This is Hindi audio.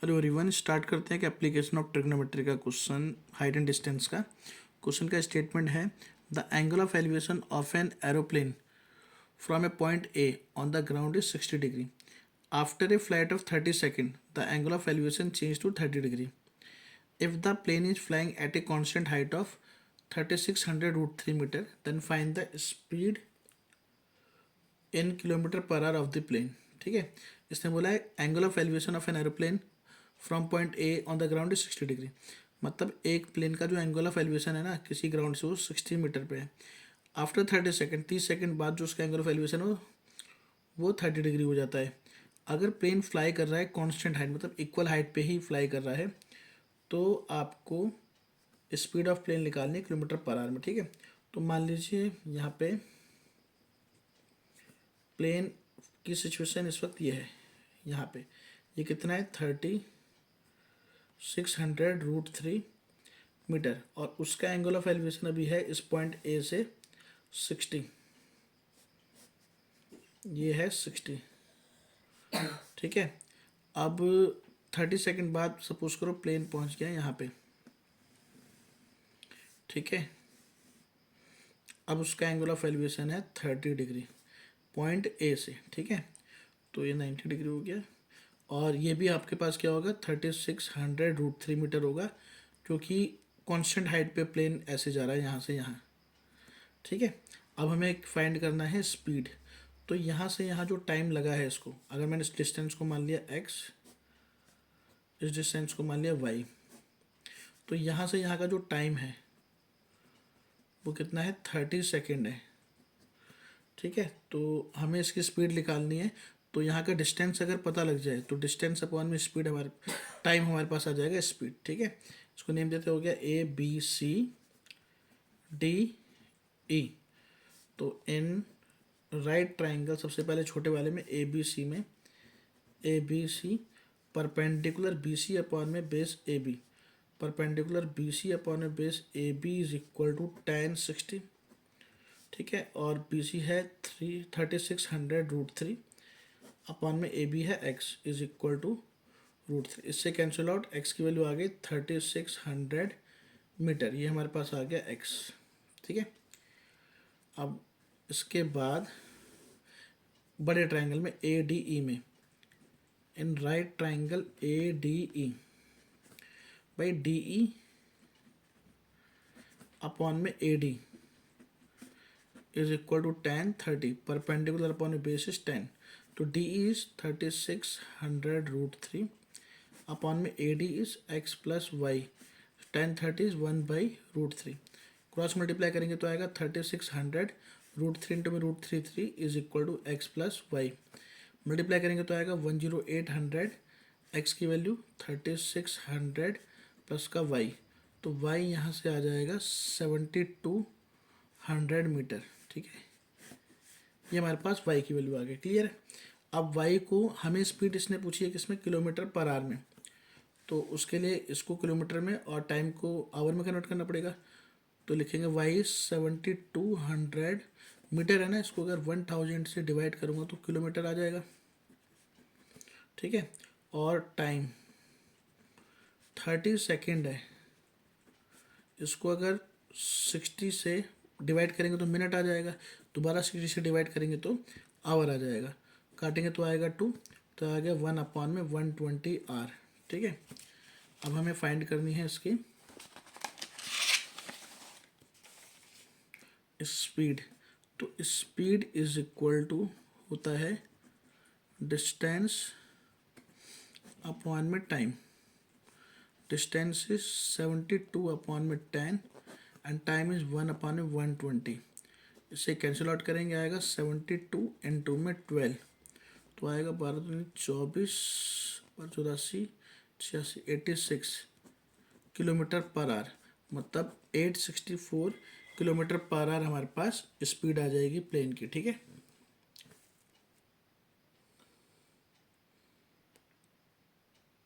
हेलो एवरीवन, स्टार्ट करते हैं कि एप्लीकेशन ऑफ ट्रिग्नोमेट्री का क्वेश्चन हाइट एंड डिस्टेंस का। क्वेश्चन का स्टेटमेंट है the angle of elevation of an aeroplane from a point A on the ground is 60 degree. After a flight of 30 second the angle of elevation change to 30 degree. If the plane is flying at a constant height of 3600√3 metre then find the speed in kilometre per hour of the plane. ठीक है, इसने बोला है angle of elevation of an aeroplane from point A on the ground is 60 degree. मतलब एक प्लेन का जो एंगल ऑफ एलिवेशन है ना किसी ग्राउंड से वो 60 मीटर पे है। आफ्टर 30 सेकेंड 30 सेकेंड बाद जो उसका एंगल ऑफ एलिवेशन हो वो 30 डिग्री हो जाता है। अगर प्लेन फ्लाई कर रहा है कांस्टेंट हाइट मतलब इक्वल हाइट पे ही फ्लाई कर रहा है तो आपको स्पीड ऑफ प्लेन निकालनी है किलोमीटर पर आवर में। ठीक है, तो मान लीजिए यहाँ पे प्लेन की सिचुएशन इस वक्त ये है, यहाँ पे ये कितना है 3600√3 मीटर और उसका एंगल ऑफ एलिवेशन अभी है इस पॉइंट ए से 60, ये है 60। ठीक है, अब 30 सेकेंड बाद सपोज करो प्लेन पहुंच गया यहाँ पे। ठीक है, अब उसका एंगल ऑफ एलिवेशन है 30 डिग्री पॉइंट ए से। ठीक है, तो ये 90 डिग्री हो गया और ये भी आपके पास क्या होगा 3600√3 मीटर होगा क्योंकि कांस्टेंट हाइट पे प्लेन ऐसे जा रहा है यहाँ से यहाँ। ठीक है, अब हमें फाइंड करना है स्पीड। तो यहाँ से यहाँ जो टाइम लगा है इसको, अगर मैंने इस डिस्टेंस को मान लिया x, इस डिस्टेंस को मान लिया y, तो यहाँ से यहाँ का जो टाइम है वो कितना है 30 सेकेंड है। ठीक है, तो हमें इसकी स्पीड निकालनी है। तो यहाँ का डिस्टेंस अगर पता लग जाए तो डिस्टेंस अपॉन में स्पीड हमारे टाइम हमारे पास आ जाएगा स्पीड। ठीक है, इसको नेम देते हो गया ABCDE। तो इन राइट ट्राइंगल सबसे पहले छोटे वाले में ABC में ABC परपेंडिकुलर BC अपॉन में base AB, perpendicular BC upon में base AB is equal to tan 60। ठीक है, और BC है 3600√3 अपॉन में AB है x इज इक्वल टू √3। इससे कैंसिल आउट, x की वैल्यू आ गई 3600 मीटर, ये हमारे पास आ गया x। ठीक है, अब इसके बाद बड़े ट्राइंगल में ADE में, in right triangle ADE by DE upon में AD is equal to tan 30, perpendicular upon basis 10। तो DE इज 3600√3 अपॉन में AD is x plus y, tan 30 is 1/√3। Cross multiply करेंगे तो आएगा 3600√3 इंटू में √33 is equal to x plus y. Multiply करेंगे तो आएगा 10800, x की वैल्यू 3600 प्लस का y, तो y यहाँ से आ जाएगा 7200 मीटर। ठीक है, ये हमारे पास y की वैल्यू आ गई। क्लियर है, अब y को हमें स्पीड इसने पूछी है किसमें, किलोमीटर पर आवर में, तो उसके लिए इसको किलोमीटर में और टाइम को आवर में कन्वर्ट करना पड़ेगा। तो लिखेंगे y 7200 मीटर है ना, इसको अगर 1000 से डिवाइड करूँगा तो किलोमीटर आ जाएगा। ठीक है, और टाइम 30 सेकेंड है, इसको अगर 60 से डिवाइड करेंगे तो मिनट आ जाएगा, दोबारा 60 से डिवाइड करेंगे तो आवर आ जाएगा, काटेंगे तो आएगा 2, तो आ गया 1 अपॉन में 120 आवर। ठीक है, अब हमें फाइंड करनी है इसकी स्पीड। तो स्पीड इज इक्वल टू होता है डिस्टेंस अपॉन में टाइम। डिस्टेंस इज 72 अपॉन में 10 एंड टाइम इज 1 अपॉन में 120। इसे कैंसिल आउट करेंगे आएगा 72 इंटू में 12, तो आएगा 12 दूनी 24 और 84 86 86 किलोमीटर पर आवर, मतलब 864 किलोमीटर पर आवर हमारे पास स्पीड आ जाएगी प्लेन की। ठीक है।